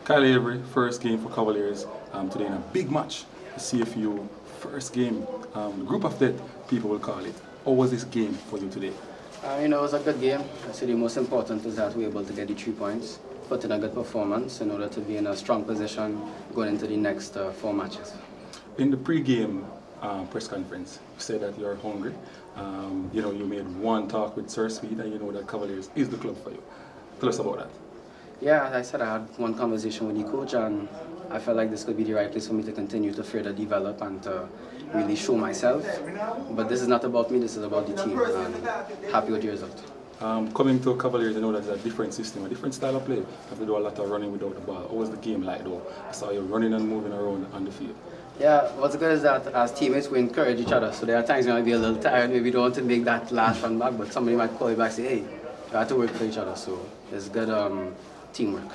KAILE Auvrey, first game for Cavaliers today in a big match. The CFU first game, group of death, people will call it. How was this game for you today? It was a good game. I say the most important is that we were able to get the 3 points, put in a good performance in order to be in a strong position going into the next 4 matches. In the pre-game press conference, you said that you're hungry. You made one talk with Sir Speed and you know that Cavaliers is the club for you. Tell us about that. Yeah, as I said, I had one conversation with the coach and I felt like this could be the right place for me to continue to further develop and to really show myself. But this is not about me, this is about the team, and happy with the result. Coming to Cavaliers, you know that's a different system, a different style of play. You have to do a lot of running without the ball. How was the game like though? I saw you running and moving around on the field. Yeah, what's good is that as teammates we encourage each other. So there are times we might be a little tired, maybe we don't want to make that last run back, but somebody might call you back and say, hey, you have to work for each other. So it's good teamwork.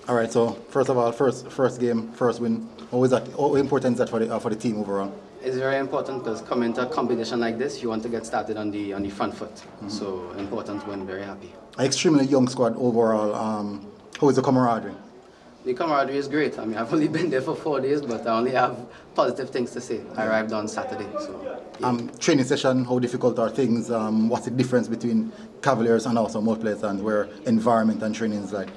All right. So first of all, first game, first win. How important is that for the team overall? It's very important because coming to a competition like this, you want to get started on the front foot. So important win, very happy. An extremely young squad overall. How is the camaraderie? The camaraderie is great. I mean, I've only been there for 4 days, but I only have positive things to say. I arrived on Saturday, so. Yeah. Training session, how difficult are things? What's the difference between Cavaliers and also most players and where environment and training is like?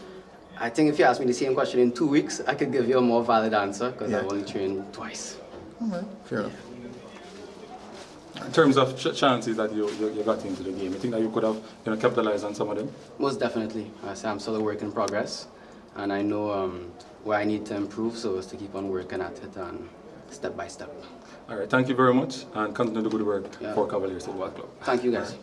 I think if you ask me the same question in 2 weeks, I could give you a more valid answer because I've only trained twice. All right, fair enough. In terms of chances that you got into the game, you think that you could have capitalized on some of them? Most definitely. I say I'm still a work in progress, and I know where I need to improve, so it's to keep on working at it and step by step. All right, thank you very much, and continue the good work for Cavaliers Football Club. Thank you, guys.